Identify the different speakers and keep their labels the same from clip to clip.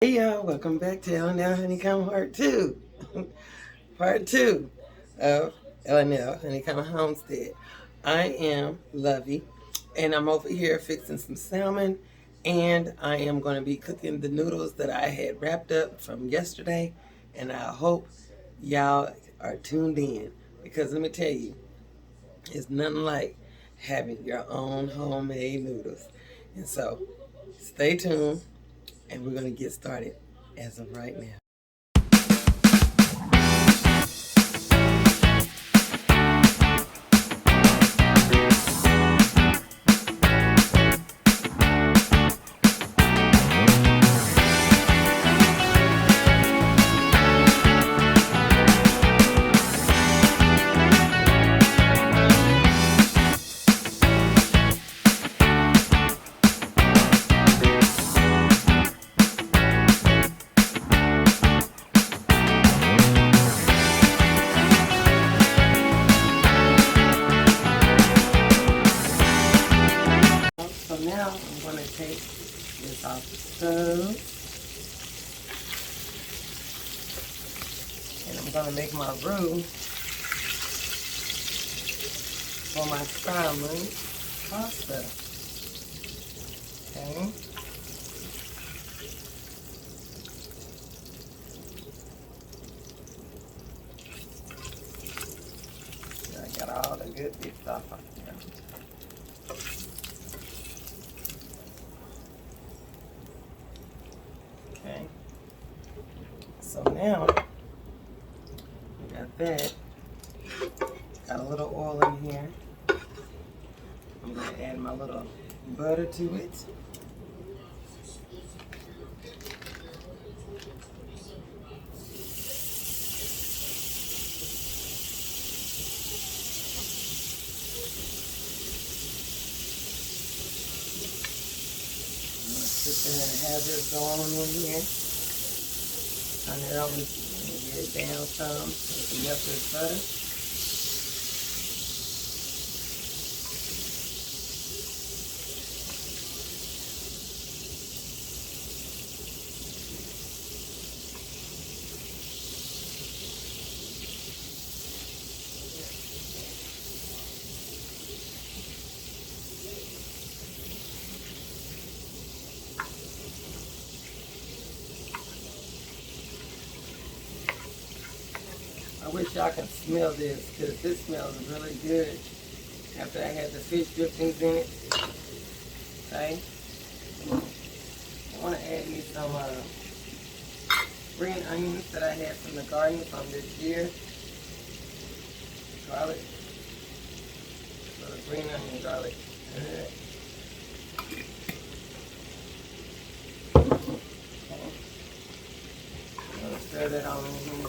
Speaker 1: Hey y'all, welcome back to L&L Honeycomb Part 2. Part 2 of L&L Honeycomb Homestead. I am Lovey, and I'm over here fixing some salmon, and I am going to be cooking the noodles that I had wrapped up from yesterday, and I hope y'all are tuned in, because let me tell you, it's nothing like having your own homemade noodles. And so, stay tuned, and we're going to get started as of right now. So now I'm going to take this off the stove, and I'm going to make my roux for my salmon pasta. Okay. So I got all the good bits off of here. Okay. So now we got that. Got a little oil in here. I'm going to add my little butter to it. I'm going to sit there and have this going in here. Turn it on and get it down some so it can melt this butter. I wish y'all could smell this, because this smells really good after I had the fish drippings in it. Okay. I want to add me some green onions that I had from the garden from this year. Garlic. A little green onion garlic. Okay. I'm going to stir that on in here.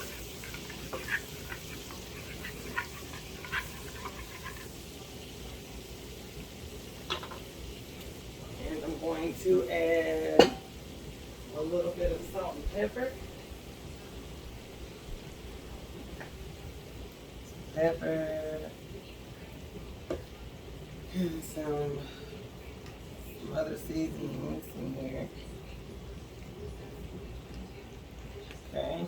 Speaker 1: I'm going to add a little bit of salt and pepper. And some other seasonings in here. Okay.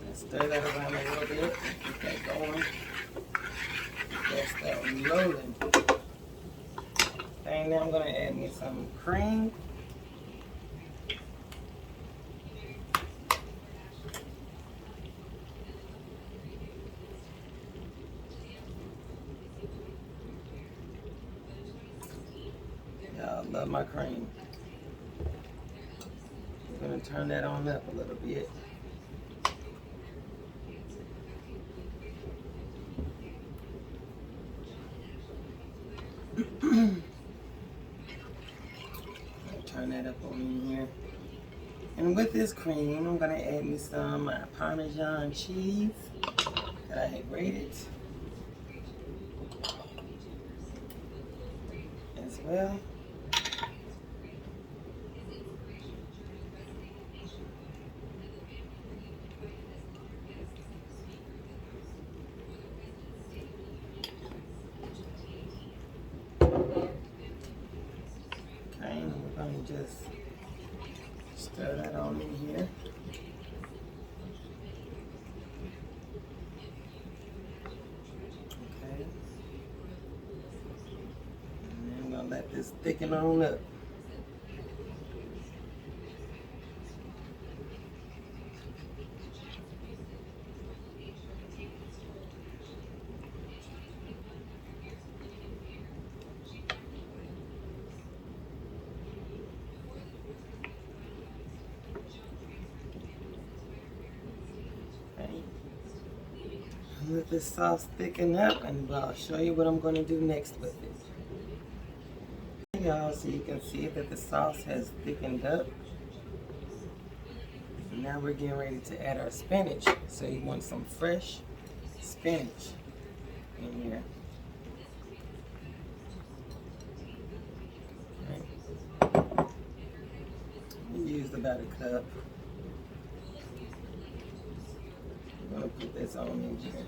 Speaker 1: Let's stir that around a little bit. Keep that going. That's that loading. Okay, now I'm going to add me some cream. Y'all love my cream. I'm going to turn that on up a little bit. Turn that up on in here. And with this cream, I'm going to add me some Parmesan cheese that I had grated as well. just stir that on in here. Okay. And then I'm gonna let this thicken on up. Let this sauce thicken up, and I'll show you what I'm going to do next with it. Y'all, so you can see that the sauce has thickened up. And now we're getting ready to add our spinach. So you want some fresh spinach in here. Okay. We used about a cup. I'm going to put this on in here.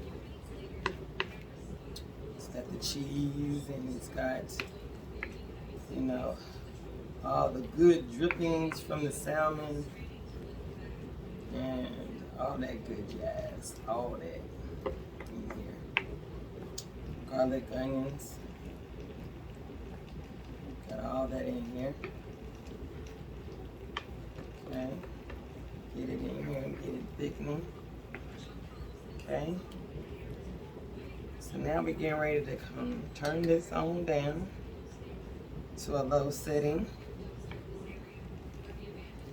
Speaker 1: It's got the cheese and it's got, you know, all the good drippings from the salmon and all that good jazz. All that in here. Garlic, onions. Got all that in here. Okay. Get it in here and get it thickening. Okay, so now we're getting ready to turn this on down to a low setting.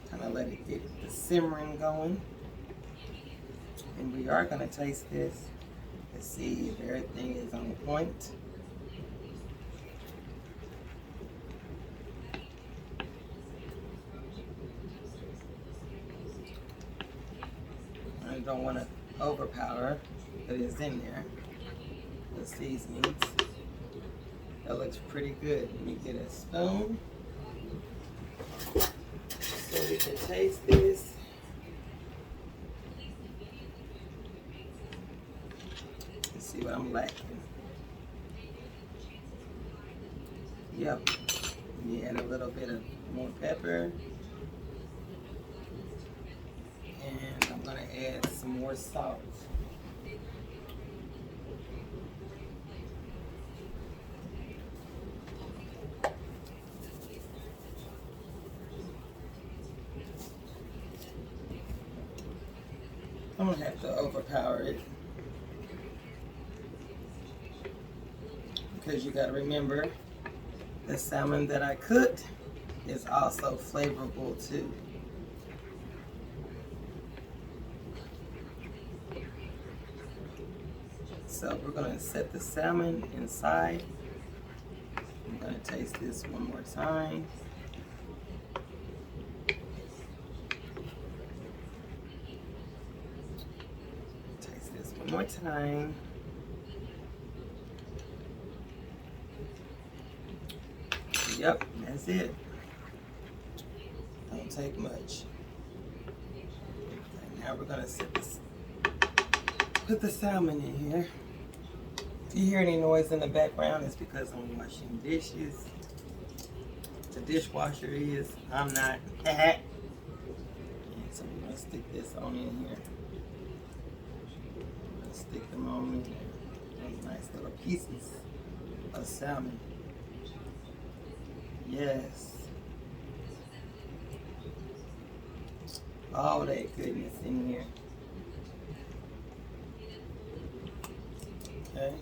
Speaker 1: Kind of let it get the simmering going. And we are going to taste this to see if everything is on point. I don't want to overpower, but it's in there. The seasonings. That looks pretty good. Let me get a spoon so we can taste this. Let's see what I'm lacking. Yep. We add a little bit of more pepper. And I'm going to add some more salt. I don't have to overpower it. Because you got to remember, the salmon that I cooked is also flavorful too. So we're going to set the salmon inside. I'm going to taste this one more time. Taste this one more time. Yep, that's it. Don't take much. Okay, now we're going to put the salmon in here. If you hear any noise in the background, it's because I'm washing dishes. The dishwasher is. I'm not. And so we're going to stick this on in here. We're going to stick them on in there. Those nice little pieces of salmon. Yes. All that goodness in here. Okay.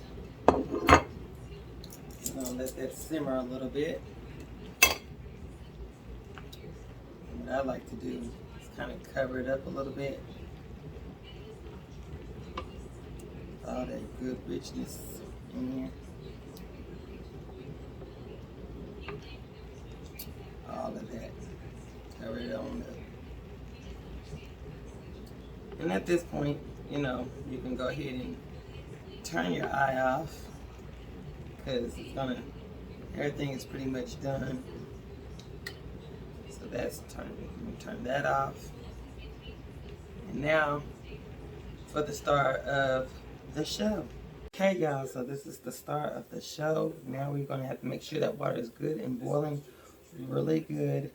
Speaker 1: I'm gonna let that simmer a little bit. And what I like to do is kind of cover it up a little bit. All that good richness in here. All of that. Cover it on up. And at this point, you know, you can go ahead and turn your eye off, because it's gonna, everything is pretty much done. So that's turn that off. And now for the start of the show. Okay, y'all, so this is the start of the show. Now we're gonna have to make sure that water is good and boiling really good.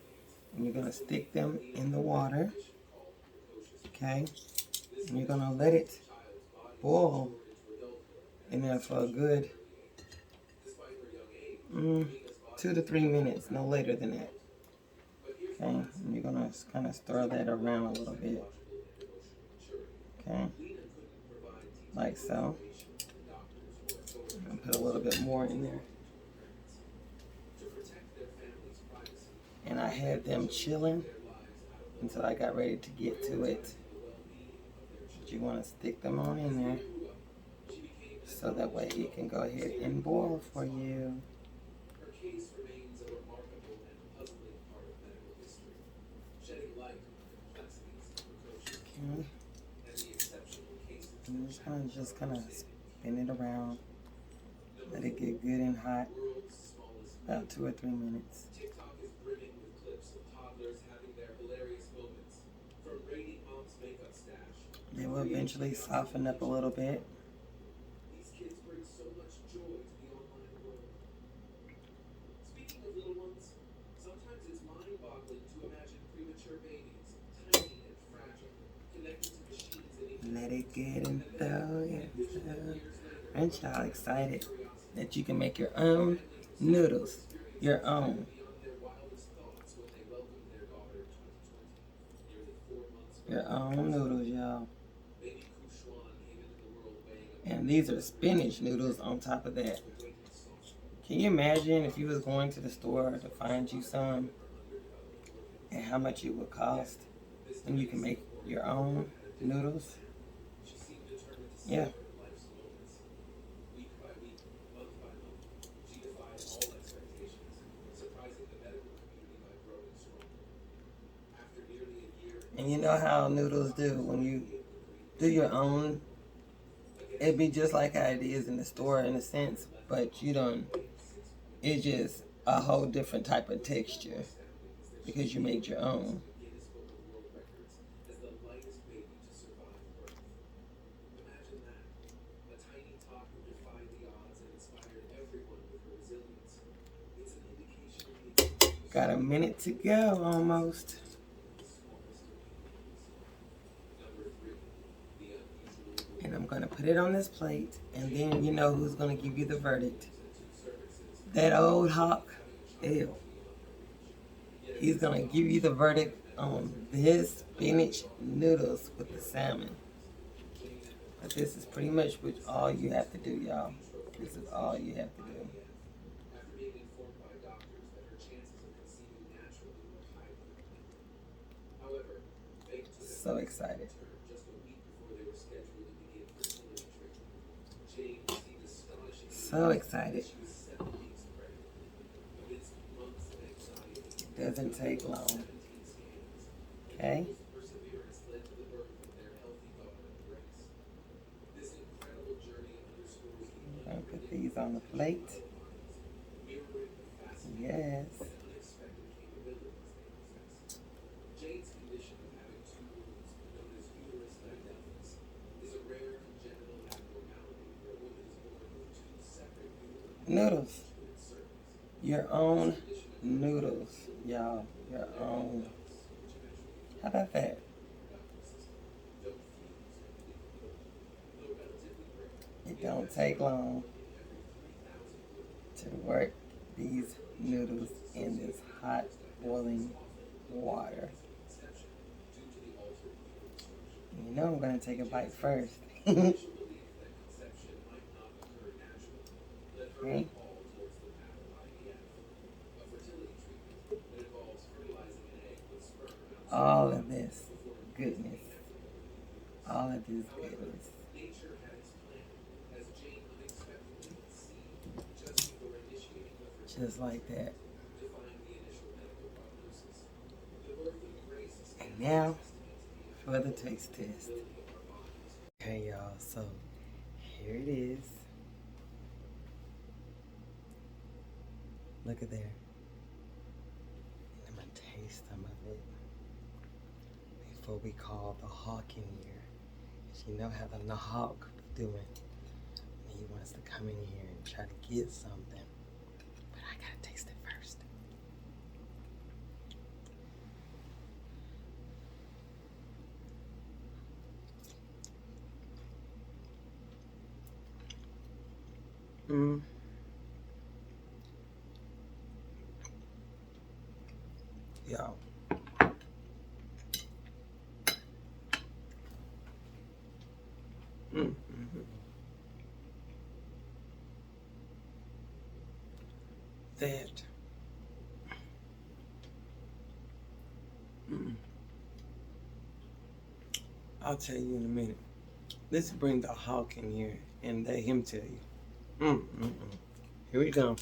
Speaker 1: And you're going to stick them in the water. Okay? And you're going to let it boil in there for a good 2 to 3 minutes, no later than that. Okay? And you're going to kind of stir that around a little bit. Okay? Like so. I'm going to put a little bit more in there. And I had them chilling until I got ready to get to it. But you want to stick them on in there so that way it can go ahead and boil for you. Okay. And just kind of spin it around. Let it get good and hot. About 2 or 3 minutes. They will eventually soften up a little bit. Let it get and throw it. Aren't y'all excited that you can make your own noodles? Your own. Your own noodles, y'all. And these are spinach noodles on top of that. Can you imagine if you was going to the store to find you some and how much it would cost and you can make your own noodles? Yeah. And you know how noodles do when you do your own. It'd be just like how it is in the store in a sense, but you don't. It's just a whole different type of texture because you made your own. Got a minute to go almost. And I'm going to put it on this plate, and then you know who's going to give you the verdict. That old hawk, ew. He's going to give you the verdict on this spinach noodles with the salmon. But this is pretty much all you have to do, y'all. This is all you have to do. So excited. So excited. It doesn't take long. Okay? I'm going to put these on the plate. Yes. Noodles. Your own noodles, y'all. Your own. How about that? It don't take long to work these noodles in this hot boiling water. You know I'm going to take a bite first. Okay. All of this goodness. All of this goodness. Just like that. And now for the taste test. Okay, y'all, so here it is. Look at there. I'm gonna taste some of it before we call the hawk in here. You know how the hawk doing. He wants to come in here and try to get something. But I gotta taste it first. Mm. Y'all. Mm. Mm-hmm. That. Mm. I'll tell you in a minute. Let's bring the hawk in here and let him tell you. Mm. Here we go.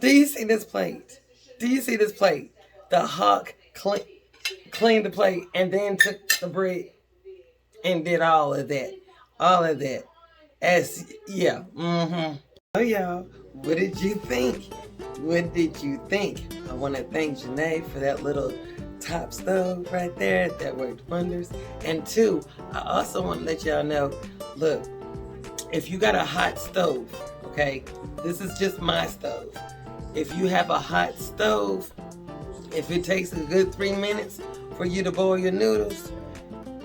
Speaker 1: Do you see this plate? Do you see this plate? The hawk cleaned the plate and then took the bread and did all of that. All of that. Yeah. Mm-hmm. Oh, y'all, what did you think? What did you think? I want to thank Janae for that little top stove right there. That worked wonders. And two, I also want to let y'all know, look, if you got a hot stove, okay, this is just my stove. If you have a hot stove, if it takes a good 3 minutes for you to boil your noodles,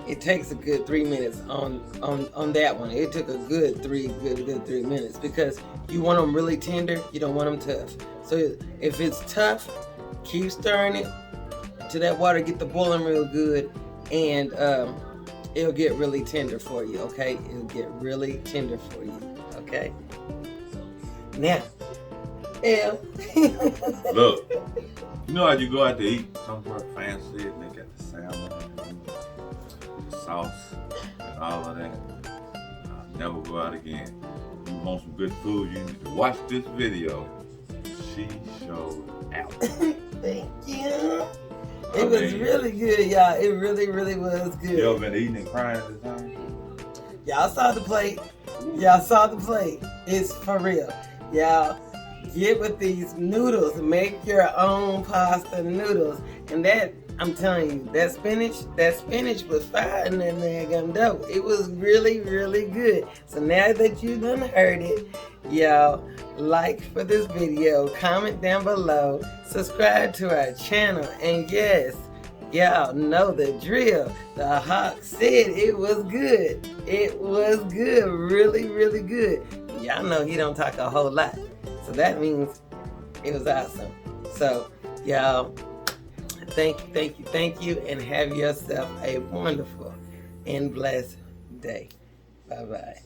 Speaker 1: it takes a good 3 minutes on that one. It took a good 3 minutes because you want them really tender. You don't want them tough. So if it's tough, keep stirring it till that water get the boiling real good, and it'll get really tender for you. Okay, it'll get really tender for you. Okay. Now,
Speaker 2: look, you know how you go out to eat somewhere fancy and they got the salmon and the sauce and all of that. I'll never go out again. You want some good food, you need to watch this video. She showed out.
Speaker 1: Thank you. It was really good, y'all. It really, really was good.
Speaker 2: You ever been eating and crying at the time?
Speaker 1: Y'all saw the plate. Y'all saw the plate. It's for real. Y'all get with these noodles and make your own pasta noodles. And that, I'm telling you, that spinach was fire in that daggum dough. It was really, really good. So now that you done heard it, y'all, like for this video, comment down below, subscribe to our channel, and yes, y'all know the drill. The hawk said it was good. It was good, really, really good. Y'all know he don't talk a whole lot, so that means it was awesome. So y'all, Thank you, and have yourself a wonderful and blessed day. Bye bye.